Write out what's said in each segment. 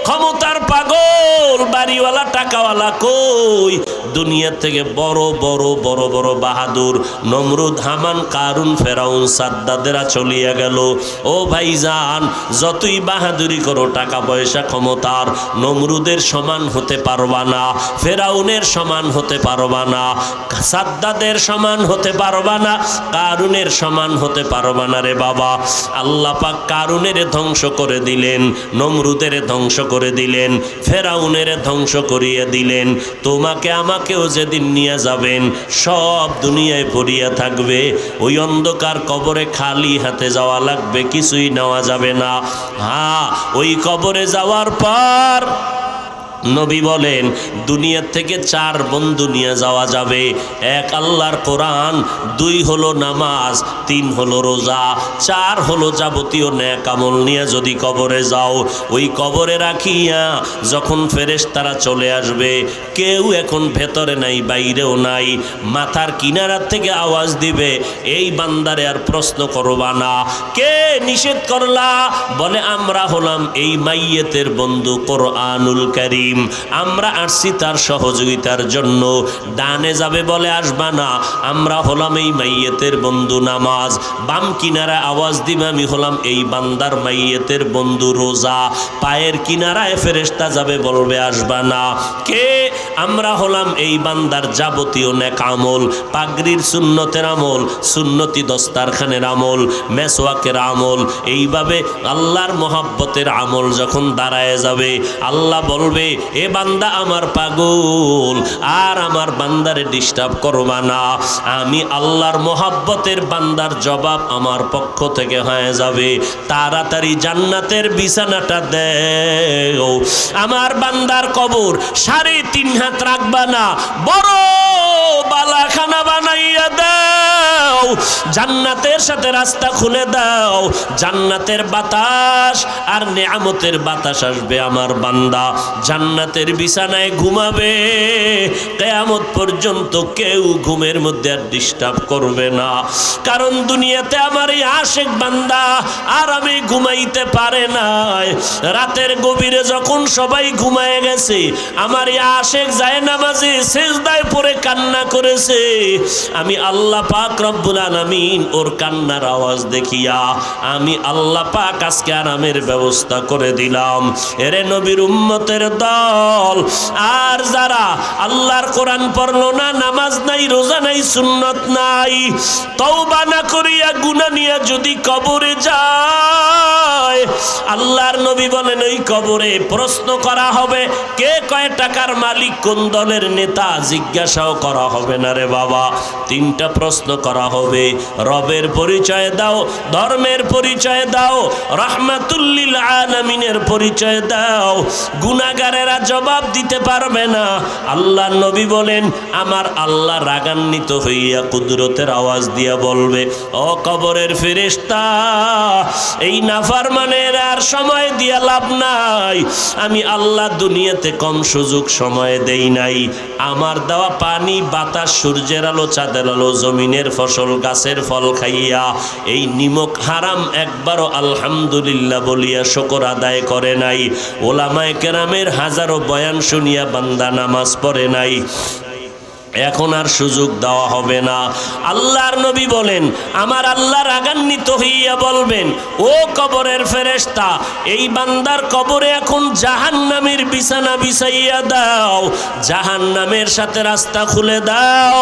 ক্ষমতার পাগল, বাড়িওয়ালা, টাকাওয়ালা কই? দুনিয়া থেকে বড় বড় বড় বড় বাহাদুর নমরুদ, হামান, কারুন, ফেরাউন, সাদ্দাদেরা চলিয়া গেল। ও ভাইজান, যতই বাহাদুরি করো, টাকা পয়সা ক্ষমতার, নমরুদের সমান হতে পারবা না, ফেরাউনের সমান হতে পারবা না, সাদ্দাদের সমান হতে পারবা না, কারুনের সমান হতে পারবা না রে বাবা। আল্লাহ পাক কারুনের ধ্বংস করে দিলেন, নমরুদের ধ্বংস করে দিলেন, ফেরাউনের ধ্বংস করিয়ে দিলেন। তোমাকে আমাকেও যেদিন নিয়ে যাবেন, সব দুনিয়ায় পড়িয়া থাকবে। ওই অন্ধকার কবরে খালি হাতে যাওয়া লাগবে, কিছুই নেওয়া যাবে না। হ্যাঁ, ওই কবরে যাওয়ার পর নবী বলেন দুনিয়ার থেকে 4 বন্ধু নিয়ে যাওয়া যাবে। 1 আল্লাহর কোরআন, 2 হলো নামাজ, 3 হলো রোজা, 4 হলো যাবতীয় নেক আমল নিয়ে যদি কবরে যাও, ওই কবরে রাখিয়া যখন ফেরেশতারা চলে আসবে, কেউ এখন ভেতরে নাই, বাইরেও নাই, মাথার কিনারা থেকে আওয়াজ দিবে, এই বান্দারে আর প্রশ্ন করবা না। কে নিষেধ করলা? বলে আমরা হলাম এই মাইয়েতের বন্ধু কোরআনুল কারীম, আমরা আসছি তার সহযোগিতার জন্য। ডানে যাবে বলে আসবা না, আমরা হলাম এই মাইয়েতের বন্ধু নামাজ। বাম কিনারা আওয়াজ দিবে, আমি হলাম এই বান্দার মাইয়েতের বন্ধু রোজা। পায়ের কিনারায় ফেরেশতা যাবে, বলবে আসবা না। কে? আমরা হলাম এই বান্দার যাবতীয় নেক আমল, পাগড়ির সুন্নতের আমল, সুন্নতি দস্তারখানের আমল, মেসওয়াকের আমল, এইভাবে আল্লাহর মহব্বতের আমল যখন দাঁড়ায় যাবে, আল্লাহ বলবে এ বান্দা আমার পাগল, আর আমার বান্দারে ডিস্টার্ব করবা না। আমি আল্লাহর মহব্বতের বান্দার জবাব আমার পক্ষ থেকে হয়ে যাবে, তাড়াতাড়ি জান্নাতের বিছানাটা দেও। আমার বান্দার কবর 3.5 হাত রাখবা না, বড় বালাখানা বানাইয়া দাও, জান্নাতের সাথে রাস্তা খুলে দাও, জান্নাতের বাতাস আর নেয়ামতের বাতাস আসবে। আমার বান্দা জান্নাতের বিছানায় ঘুমাবে, কিয়ামত পর্যন্ত কেউ ঘুমের মধ্যে আর ডিস্টার্ব করবে না। কারণ দুনিয়াতে আমার এই আশেক বান্দা আরামে ঘুমাইতে পারে নাই। রাতের গভীরে যখন সবাই ঘুমায় গেছে, আমার এই আশেক যায় নামাজে সিজদায় পড়ে কান্না করেছে। আমি আল্লাহ পাক রব্বুল আলামিন ওর কান্নার আওয়াজ দেখিয়া আমি আল্লাহ পাক আজকে আরামের ব্যবস্থা করে দিলাম। এরে নবীর উম্মতের দল, আর যারা আল্লাহর কোরআন পড়লো না, নামাজ নাই, রোজা নাই, সুন্নত নাই, তওবা না করিয়া গুনাহ নিয়ে যদি কবরে যায়, আল্লাহর নবী বলেন ওই কবরে প্রশ্ন করা হবে, কে কয় টাকার মালিক, কোন দলের নেতা, জিজ্ঞাসাও করা হবে না রে বাবা। 3টা প্রশ্ন করা হবে, রবের পরিচয় দাও, ধর্মের পরিচয় দাও, রাহমাতুল লিল আলামিনের পরিচয় দাও। গুনাহগারেরা জবাব দিতে পারবে না। আল্লাহর নবী বলেন আমার আল্লাহ রাগান্বিত হইয়া কুদরতের আওয়াজ দিয়া বলবে, ও কবরের ফেরেশতা, এই নাফরমানের আর সময় দিয়া লাভ নাই। আমি আল্লাহ দুনিয়াতে কম সুযোগ সময় দেই নাই। আমার দেওয়া পানি, বাতাস, সূর্যের আলো, চাঁদের আলো, জমিনের ফসল, গাছের ফল খাইয়া এই নিমক হারাম একবারও আলহামদুলিল্লাহ বলিয়া শুকর আদায় করে নাই। ওলামায়ে কেরামের হাজারো বয়ান শুনিয়া বান্দা নামাজ পড়ে নাই। এখন আর সুযোগ দেওয়া হবে না। আল্লাহর নবী বলেন আমার আল্লাহ রাগান্বিত হইয়া বলবেন, ও কবরের ফেরেশতা, এই বান্দার কবরে এখন জাহান্নামের বিছানা বিছাইয়া দাও, জাহান্নামের সাথে রাস্তা খুলে দাও,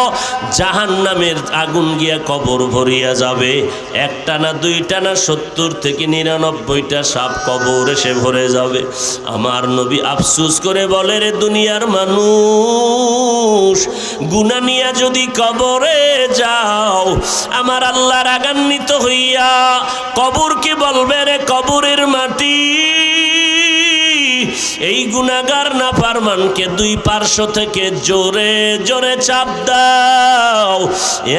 জাহান্নামের আগুন গিয়া কবর ভরিয়া যাবে। 1টা না 2টা না 70 থেকে 99টা সাপ কবর এসে ভরে যাবে। আমার নবী আফসোস করে বলে, রে দুনিয়ার মানুষ, গুনাহ নিয়া যদি কবরে যাও, আমার আল্লাহ রাগান্বিত হইয়া কবরকে বলবে, রে কবরের মাটি, এই গুনাহগার নাফরমানকে 2 পার্শ্ব থেকে জোরে জোরে চাপ দাও।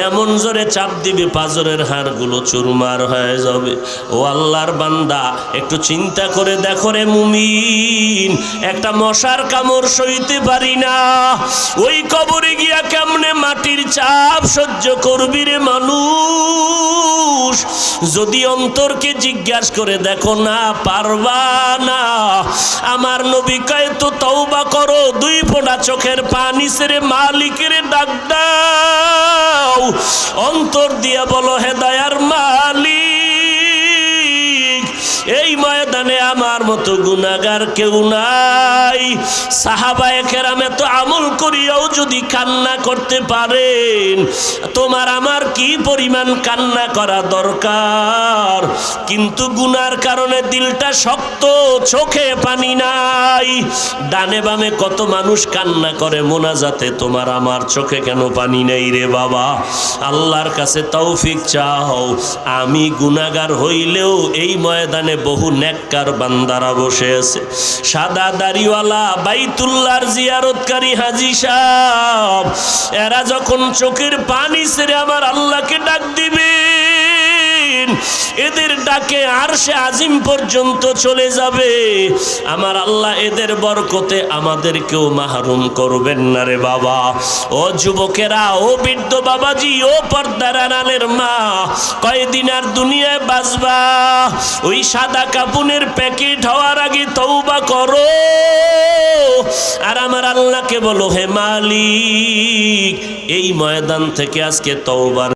এমন জোরে চাপ দিবে পাজরের হাড়গুলো চুরমার হয়ে যাবে। ও আল্লাহর বান্দা, একটু চিন্তা করে দেখো রে মুমিন, একটা মশার কামড় সইতে পারি না, ওই কবরে গিয়া কেমনে মাটির চাপ সহ্য করবি রে মানুষ? যদি অন্তরকে জিজ্ঞাসা করে দেখো না, পারবা না। আমার নবী কয় তো তওবা করো, দুই ফোঁটা চোখের পানি ছেড়ে মালিকের ডাক দাও, অন্তর দিয়া বলো হে দয়ার মালিক, এই ময়দানে আমার মতো গুনাহগার কেউ নাই। সাহাবায়ে কেরামে তো আমল করিয়াও যদি কান্না করতে পারেন, তোমার আমার কি পরিমাণ কান্না করা দরকার। কিন্তু গুনার কারণে দিলটা শক্ত, চোখে পানি নাই। ডানে বামে কত মানুষ কান্না করে মোনাজাতে, তোমার আমার চোখে কেন পানি নেই রে বাবা? আল্লাহর কাছে তৌফিক চাও। আমি গুনাহগার হইলেও এই ময়দানে বহু নেককার বান্দারা বসে আছে। সাদা দাড়িওয়ালা বাইতুল্লাহর জিয়ারতকারী হাজী সাহেব, এরা যখন চোখের পানি ছেড়ে আমার আল্লাহকে ডাক দিবেন, এদের ডাকে আরশে আজিম পর্যন্ত চলে যাবে। আমার আল্লাহ এদের বরকতে আমাদেরকেও মাহরুম করবেন না রে বাবা। ও যুবকেরা, ও বৃদ্ধ বাবাজি, ও পর্দার আড়ালের মা, কয়দিন আর দুনিয়ায় বাঁচবা? ওই সাদা কাপুনের প্যাকেট হওয়ার আগে তওবা করো, আর আমার আল্লাহকে বলো হে মালিক, এই ময়দান থেকে আজকে তওবার